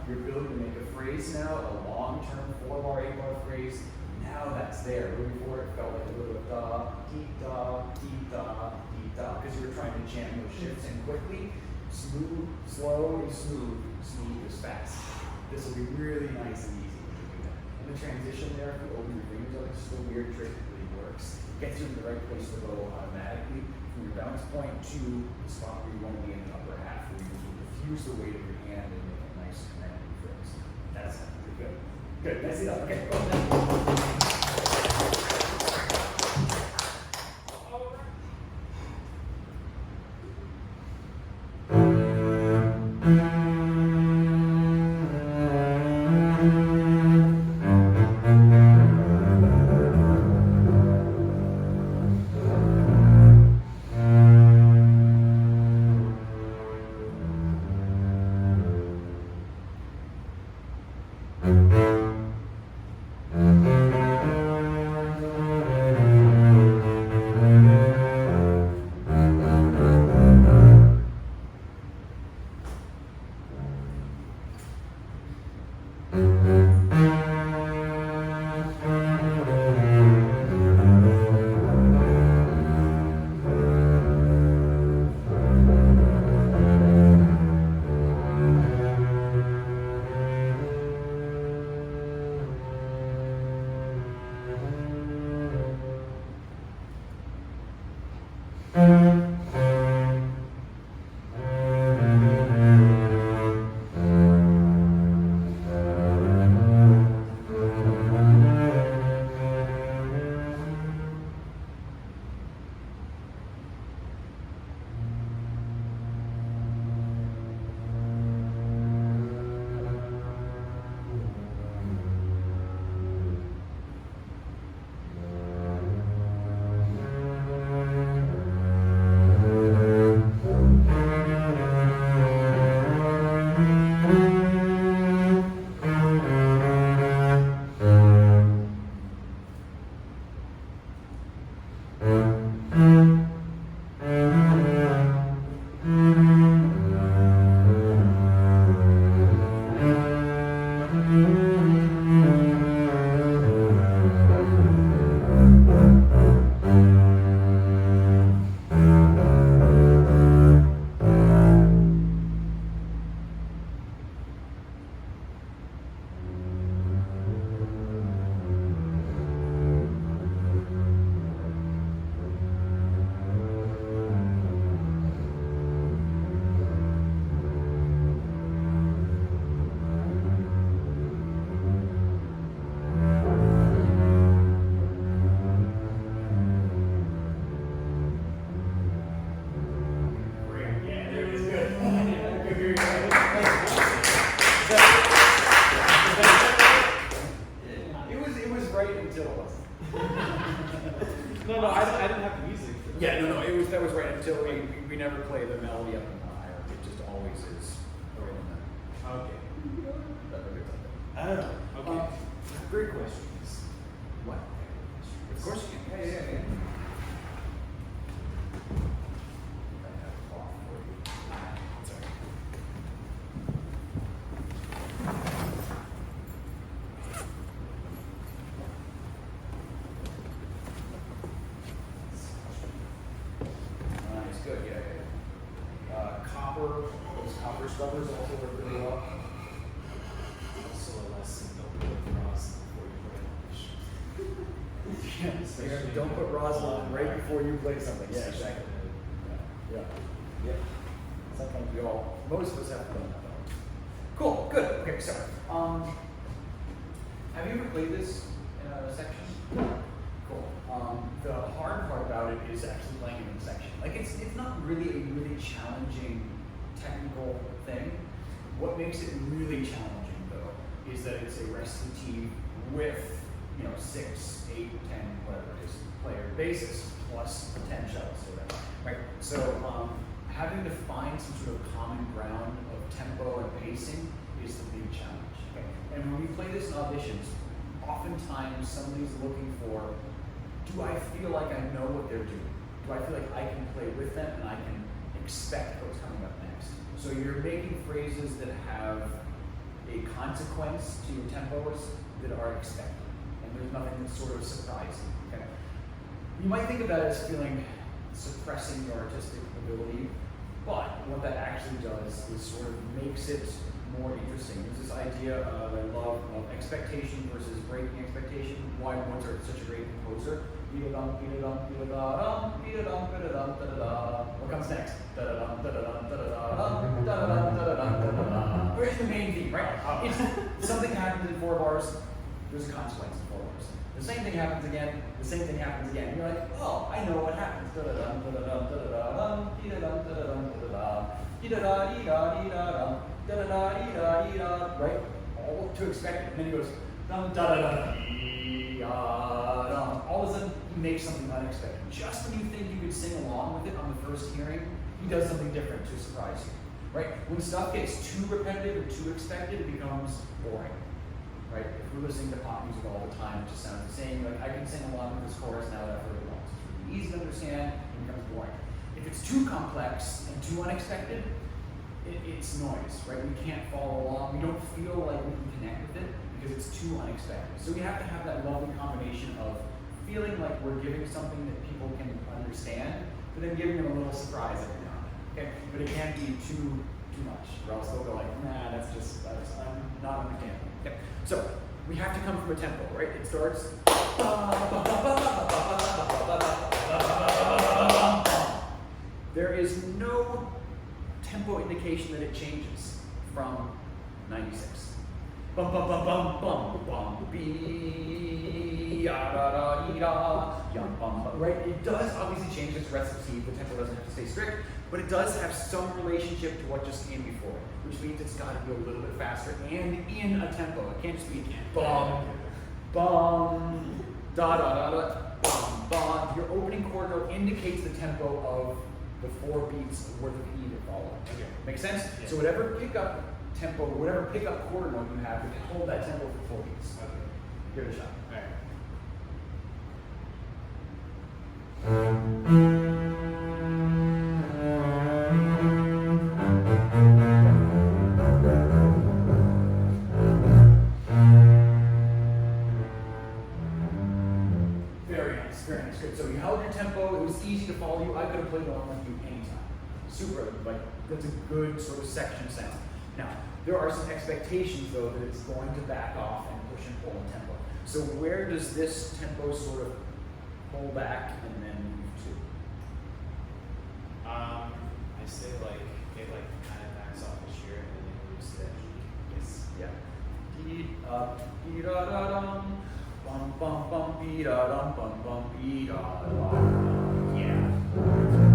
Your ability to make a phrase now, a long-term 4-bar, 8-bar phrase, now that's there. Where before it felt like a little da, dee da, dee da, dee da, because you were trying to jam those shifts in quickly. Smooth, slow is smooth, smooth is fast. This will be really nice and easy when you do that. And the transition there, if you open your fingers up, it's just a weird trick that really works. It gets you in the right place to go automatically from your balance point to the spot where you want to be in the upper half, where you just diffuse the weight of your hand and make a nice commanding phrase. That's really good. Good, that's it. Okay, well done. That was right until we never play the melody up and higher. It just always is right in that. Okay. Okay. Great questions. What? Of course you can. Yeah. I have a cloth for you. Sorry. Nice, good, yeah. Copper, those copper scrubbers also work really well. Also a lesson, don't put rosin before you play. Yes, don't put rosin right before you play something. Yeah, exactly. Yeah. Sometimes most of us have to learn that though. Cool, good. Okay, so, have you ever played this in a section? Cool. The hard part about it is actually playing it in section. Like it's not really a really challenging technical thing. What makes it really challenging though is that it's a recipe with 6, 8, 10, whatever it is, player basis plus 10 shells or whatever. Right. So having to find some sort of common ground of tempo and pacing is the big challenge. Okay. And when we play this in auditions, oftentimes somebody's looking for, do I feel like I know what they're doing? Do I feel like I can play with them and I can expect what's coming up next? So you're making phrases that have a consequence to your tempos that are expected. And and there's nothing that's sort of surprising. Okay? You might think of that as feeling suppressing your artistic ability, but what that actually does is sort of makes it more interesting. There's this idea I love of expectation versus breaking expectation. Why Mozart is such a great composer. What comes next? Where's the main theme, right? It's something happens in 4 bars, there's a consequence in 4 bars. The same thing happens again, the same thing happens again. You're like, oh, I know what happens. Right? All to expect it. And then he goes, dum da da da dum. All of a sudden, he makes something unexpected. Just when you think you could sing along with it on the first hearing, he does something different to surprise you. Right? When stuff gets too repetitive or too expected, it becomes boring. Right? If we're listening to pop music all the time, it just sounds the same. Like I can sing along with this chorus now that I've heard it once. It's really easy to understand and becomes boring. If it's too complex and too unexpected, it's noise, right? We can't follow along. We don't feel like we can connect with it because it's too unexpected. So we have to have that lovely combination of feeling like we're giving something that people can understand, but then giving them a little surprise every now and then. Okay? But it can't be too much, or else they'll go like, nah, that's I'm not understanding. Okay? So we have to come from a tempo, right? It starts. There is no tempo indication that it changes from 96. Bum bum bum bum bum bum bee ya da da ee da yum bum bum. Right? It does obviously change its recipe. The tempo doesn't have to stay strict, but it does have some relationship to what just came before it, which means it's got to be a little bit faster and in a tempo. It can't just be bum bum da da da da bum bum. Your opening chord note indicates the tempo of the 4 beats worth of E that follow. Okay. Make sense? Yeah. So whatever pickup tempo, whatever pickup quarter note you have, you can hold that tempo for 4 beats. Okay. Give it a shot. Alright. Very nice, very nice. Good. So you held your tempo, it was easy to follow you. I could have played along with you anytime. Super, like, that's a good sort of section sound. Now, there are some expectations though that it's going to back off and push and pull in tempo. So where does this tempo sort of pull back and then move to? I say like it like kind of backs off the shear and then it moves to that G. Yes. Yeah. Dee da da dum, bum bum bum dee da dum bum bum dee da da dum. Yeah.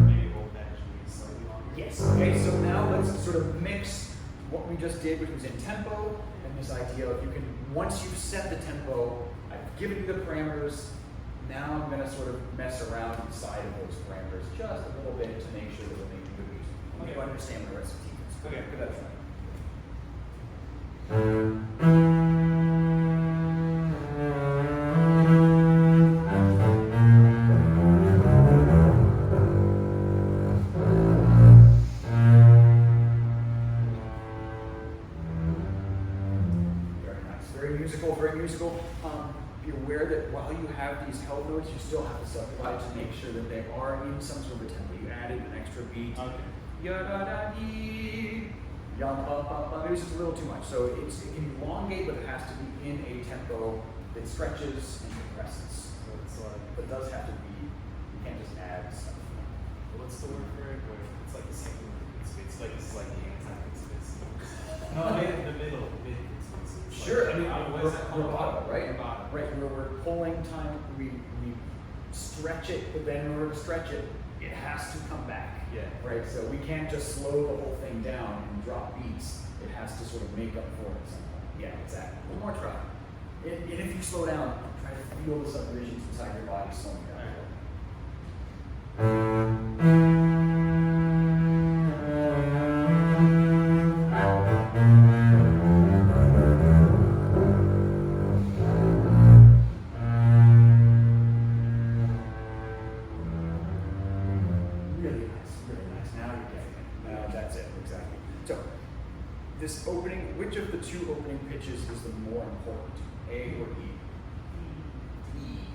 Maybe hold that G slightly longer. Yes. Okay. So now let's sort of mix what we just did, which was in tempo, and this idea of you can once you've set the tempo, I've given you the parameters. Now I'm going to sort of mess around inside of those parameters just a little bit to make sure that we're making good music. And you understand the recipe. Okay. Give that a try. Very nice. Very musical, very musical. Be aware that while you have these held notes, you still have to subdivide to make sure that they are in some sort of tempo. You added an extra beat. Okay. Ya da da dee. Yum bum bum bum. Maybe it's just a little too much. So it can elongate, but it has to be in a tempo that stretches and compresses. So it's like But it does have to be. You can't just add stuff. what's the word for it? Where it's like the same thing with it's like it's like the anti-conspiracy. No, the middle, mid conspiracy. Sure, I mean, what is that called? rubato, right? Rubato. Right, where we're pulling time, we stretch it, but then in order to stretch it, it has to come back. Yeah. Right, so we can't just slow the whole thing down and drop beats. It has to sort of make up for it at some point. Yeah, exactly. One more try. And if you slow down, try to feel the subdivisions inside your body slowing down. Really nice, really nice. Now you're getting it. Now that's it, exactly. So, this opening, which of the 2 opening pitches is the more important, A or E?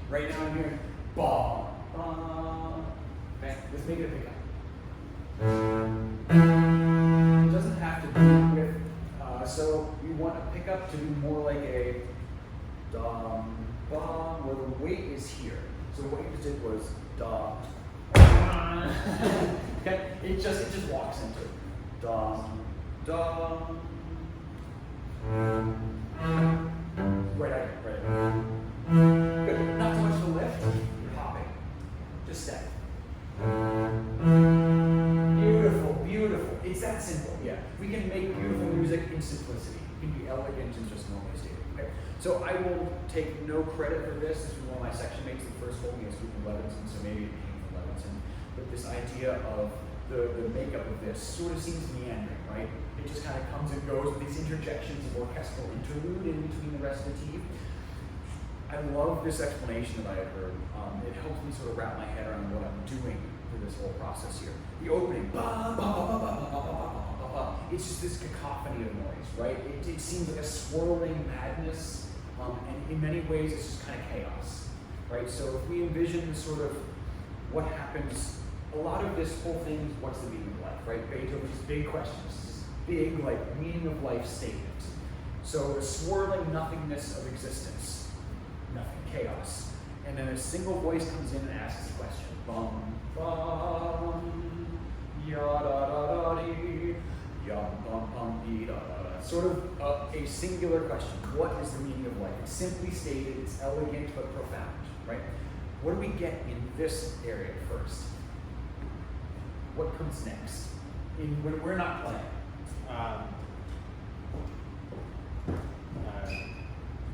Right now I'm hearing ba, ba. Okay, let's make it a pickup. It doesn't have to be with, so you want a pickup to be more like a dum, bum, where the weight is here. So what you just did was dum. Okay, it just walks into it. Dum, dum. Right out here, right out here. Good. Not too much to lift. You're hopping. Just step. Beautiful, beautiful. It's that simple. Yeah. We can make beautiful music in simplicity. It can be elegant and just normally stated. Okay. So I will take no credit for this. This was one of my section mates that first told me I was from Levinson, so maybe it came from Levinson. But this idea of the makeup of this sort of seems meandering, right? It just kind of comes and goes with these interjections of orchestral interlude in between the rest of the team. I love this explanation that I had heard. It helps me sort of wrap my head around what I'm doing for this whole process here. The opening, ba, ba, ba, ba, ba, ba, ba, ba, ba, ba. It's just this cacophony of noise, right? It seems like a swirling madness, and in many ways it's just kind of chaos, right? So if we envision sort of what happens, a lot of this whole thing is what's the meaning of life, right? Beethoven's big questions, this big like meaning of life statement. So the swirling nothingness of existence, nothing, chaos. And then a single voice comes in and asks a question. Bum, bum, ya da da da dee, yum bum bum dee da da da. Sort of a singular question. What is the meaning of life? It's simply stated, it's elegant but profound, right? What do we get in this area first? What comes next? When we're not playing.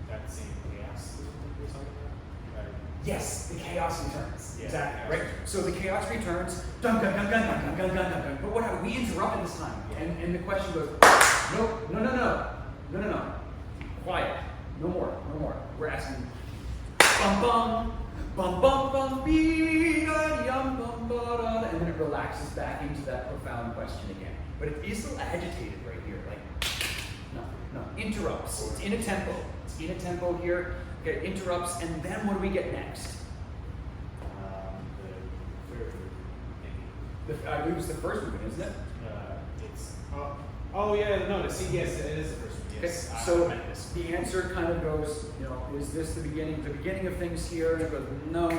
That same chaos we're talking about? Yes, the chaos returns. Yeah, Exactly, yeah. right? So the chaos returns, dun dun dun dun dun dun dun dun dun dun. But what happened? We interrupted this time. And the question goes, no. Quiet. No more. We're asking bum bum, bum bum bum bee da yum bum ba da, and then it relaxes back into that profound question again. But it is still agitated right here, like no, interrupts. It's in a tempo. It's in a tempo here. Okay, interrupts, and then what do we get next? The third thing. I believe it's the first movement, isn't it? It's yes, it is the first one. Yes. Okay, so I meant this. the answer kind of goes, is this the beginning of things here? And it goes, no,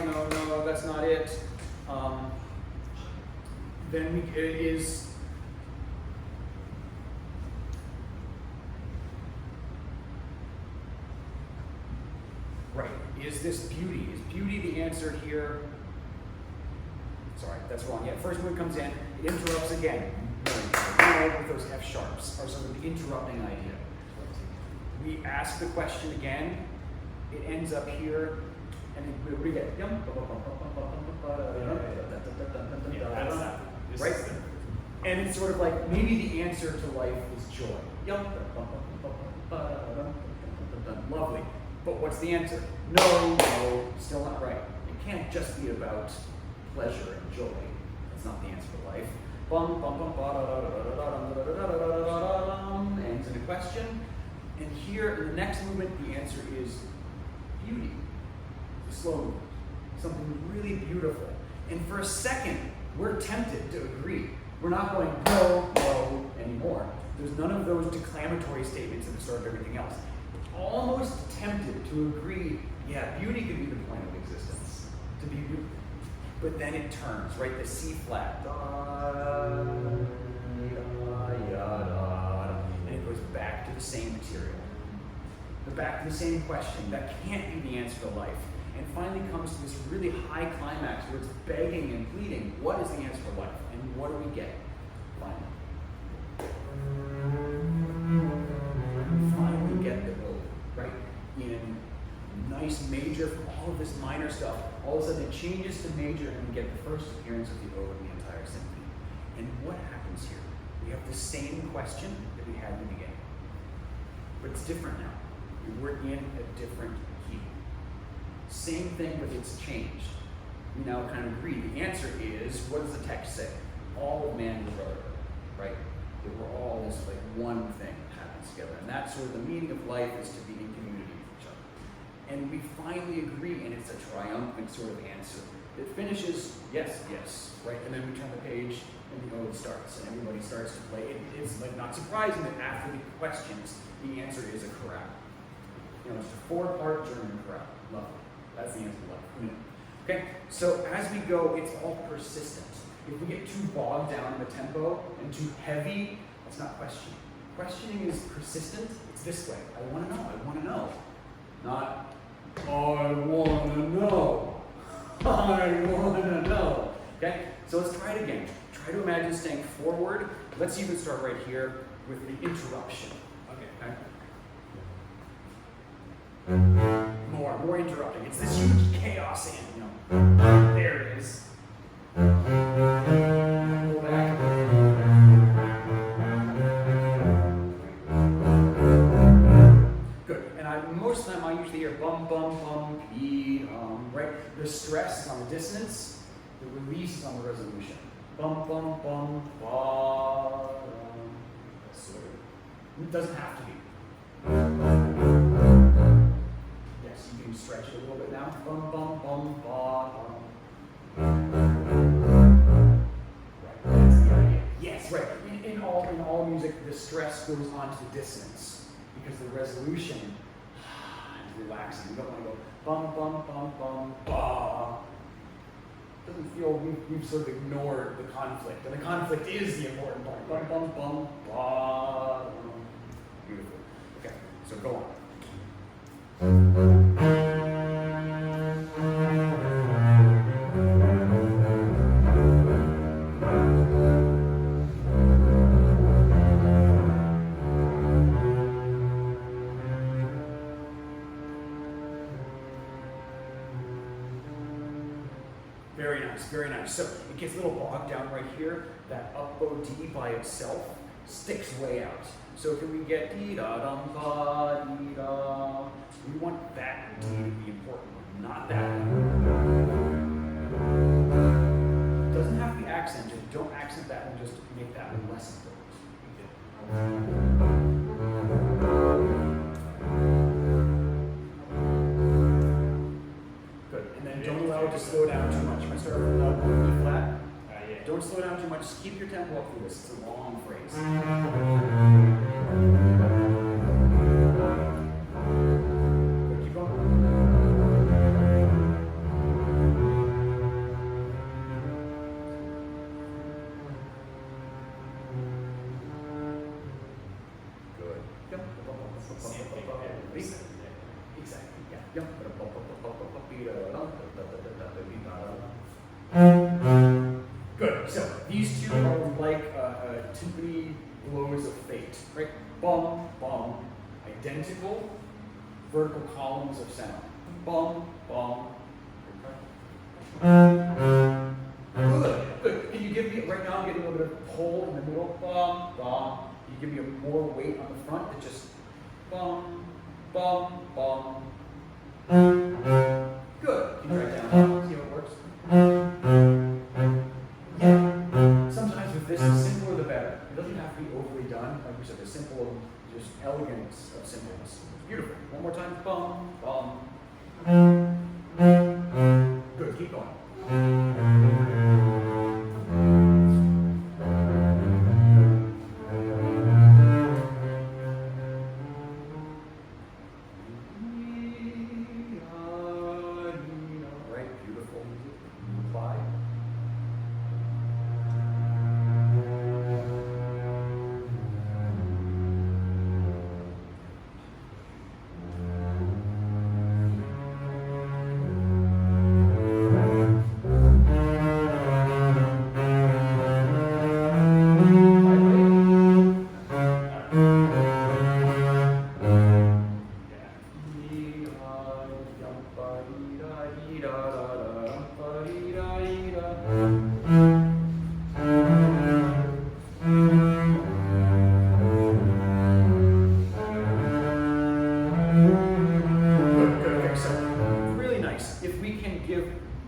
that's not it. Then it is. Right. Is this beauty? Is beauty the answer here? Sorry, that's wrong. Yeah, first one comes in, it interrupts again. With those F sharps are sort of the interrupting idea. We ask the question again, it ends up here, and what do we get? Right? And it's sort of like maybe the answer to life is joy. Lovely. But what's the answer? No, still not right. It can't just be about pleasure and joy. That's not the answer to life. Ends in a question. And here in the next movement, the answer is beauty. It's a slow movement. Something really beautiful. And for a second, we're tempted to agree. We're not going no anymore. There's none of those declamatory statements at the start of everything else. Almost tempted to agree, yeah, beauty could be the point of existence. To be beautiful. But then it turns, right? The C flat. And it goes back to the same material. Back to the same question. That can't be the answer to life. And finally comes to this really high climax where it's begging and pleading, what is the answer to life? And what do we get? Finally get the ode, right? In nice major from all of this minor stuff, all of a sudden it changes to major and we get the first appearance of the ode in the entire symphony. And what happens here? We have the same question that we had in the beginning. But it's different now. We're in a different key. Same thing, but it's changed. We now kind of agree. The answer is, what does the text say? All of man was brotherhood, right? That we're all this like one thing that happens together. And that's sort of the meaning of life, is to be in community with each other. And we finally agree, and it's a triumphant sort of answer. It finishes, yes, yes, right? And then we turn the page, and the ode starts, and everybody starts to play. It's like not surprising that after the questions, the answer is a chorale. You know, it's a 4-part German chorale. Love it. That's the answer. Love it. Okay, so as we go, it's all persistent. If we get too bogged down in the tempo and too heavy, that's not questioning. Questioning is persistent. It's this way. I want to know. I want to know. Not, I want to know. I want to know. Okay? So let's try it again. Try to imagine staying forward. Let's even start right here with the interruption. Okay? More interrupting. It's this huge chaos in, you know. There it is. Pull back. Good. And most of the time I usually hear bum, bum, bum, beat, right? The stress is on the dissonance, the release is on the resolution. Bum, bum, bum, ba, sort of. It doesn't have to be. Yes, you can stretch it a little bit now. Bum, bum, bum, ba, Right, that's the idea. Yes, right. In all music, the stress goes onto the dissonance because the resolution is relaxing. You don't want to go bum, bum, bum, bum, ba. Doesn't feel we've sort of ignored the conflict, and the conflict is the important part. Bum, bum, bum, ba. Beautiful. Okay, so go on. Very nice, very nice. So it gets a little bogged down right here. That up bow D by itself sticks way out. So can we get dee da dum ba dee da? We want that D to be the important one, not that one. Doesn't have to be accented. Don't accent that one, just make that one less important. Don't allow it to slow down too much. Let's start with E flat. Yeah. Don't slow down too much. Just keep your tempo up through this. It's a long phrase. Good. Keep going. Good. Yep. Exactly. Yeah. Yep. Good. So these two are like timpani blows of fate, right? Bum, bum, identical vertical columns of sound. Bum, bum. Good. Good. Can you give me right now? I'm getting a little bit of pull in the middle. Bum, bum. Can you give me more weight on the front that just bum, bum, bum. Good. Can you write down? See how it works? Yeah. Sometimes with this, the simpler the better. It doesn't have to be overly done. Like we said, the simple, just elegance of simpleness. It's beautiful. One more time. Bum, bum. Good. Keep going.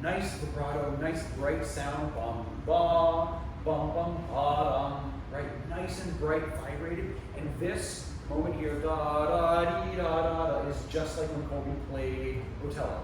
Nice vibrato, nice bright sound, bum, ba, bum, bum, ba, right? Nice and bright, vibrated. And this moment here, da da dee da da da, is just like when Colby played Otello.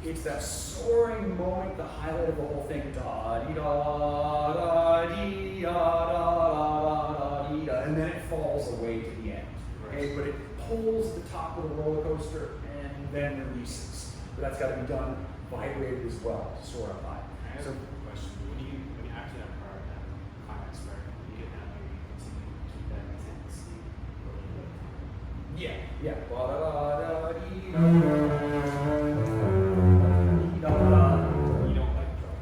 It's that soaring moment, the highlight of the whole thing, da dee da da dee da da da dee da, and then it falls away to the end. Okay, but it pulls the top of the roller coaster and then releases. But that's got to be done vibrated as well to soar up high. I have So, a question. When you after that part, that climax part, when you get down there, you continue to keep that intensity a little bit. yeah. Da da da dee da dee da da. You don't like drop.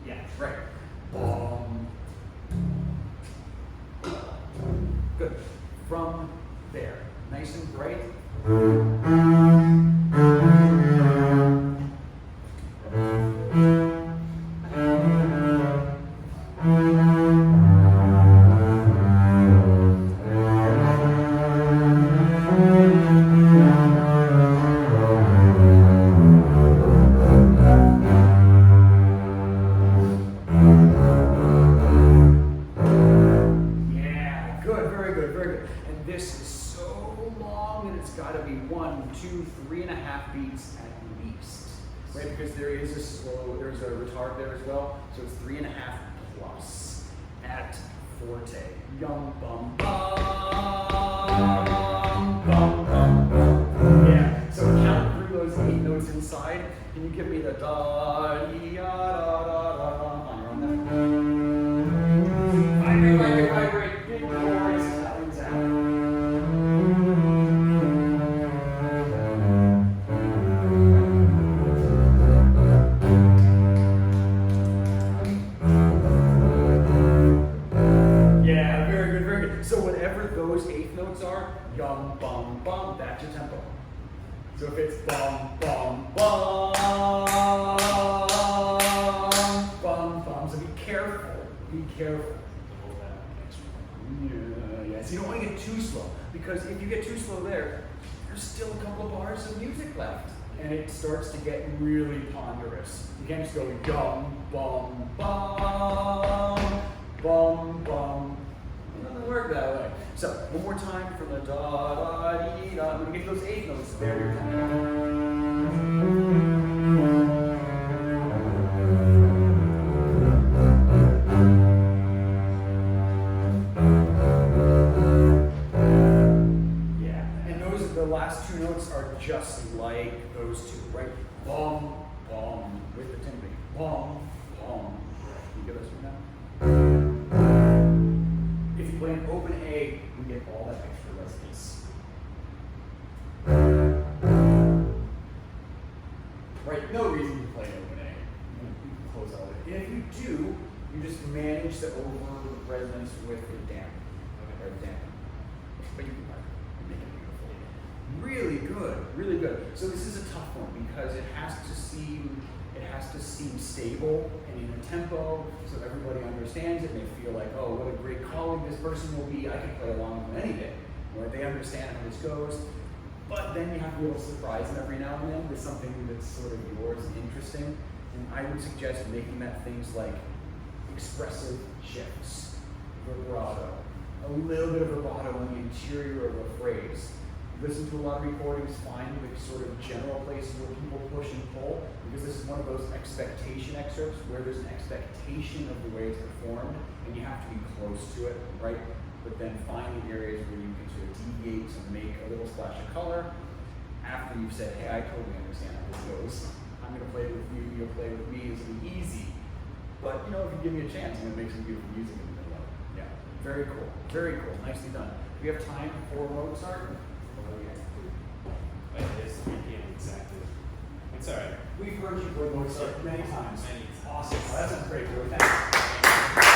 Yeah, right. Good. From there, nice and bright. Yeah, good, very good, very good. And this is so long that it's got to be 1, 2, 3.5 beats at least, right? Because there is a slow, there's a retard there as well, so it's 3.5 plus at forte. Yum bum bum bum bum bum. Yeah. So count through those 8 notes inside. Can you give me the da dee da da da da on your own there? Vibrate, vibrate, big chords, sounds out. Yeah, very good, very good. So whatever those 8th notes are, yum, bum, bum, that's your tempo. So if it's bum, bum, bum, bum, bum, so be careful, be careful. Yeah, so you don't want to get too slow, because if you get too slow there, there's still a couple of bars of music left, and it starts to get really ponderous. You can't just go yum, bum, bum, bum, bum. It doesn't work that way. So one more time from the da da dee da. I'm gonna get those 8 notes there. Yeah, and those the last 2 notes are just like those 2, right? Bum, bum, with the timpani. Bum, bum. Can you give us one now? If you play an open A, we get all that extra resonance. Right, no reason to play an open A. You can close all of it. And if you do, you just manage the over resonance with the damp. Or damp. But you can make it beautiful. Really good, really good. So this is a tough one because it has to seem stable and in a tempo so everybody understands it and they feel like, oh, what a great colleague this person will be. I can play along with them any day. Right? They understand how this goes. But then you have to be able to surprise them every now and then with something that's sort of yours and interesting. And I would suggest making that things like expressive shifts, vibrato, a little bit of vibrato on the interior of a phrase. Listen to a lot of recordings, find the sort of general places where people push and pull, because this is one of those expectation excerpts where there's an expectation of the way it's performed, and you have to be close to it, right? But then find the areas where you can sort of deviate and make a little splash of color after you've said, hey, I totally understand how this goes. I'm going to play with you, you'll play with me, it's going to be easy. But, you know, if you give me a chance, I'm going to make some beautiful music in the middle of it. Yeah, very cool, nicely done. Do we have time for Mozart? It's 3 p.m. exactly. It's alright. We've heard you play Mozart many times. Many times. Awesome. Well, that sounds great. Thanks.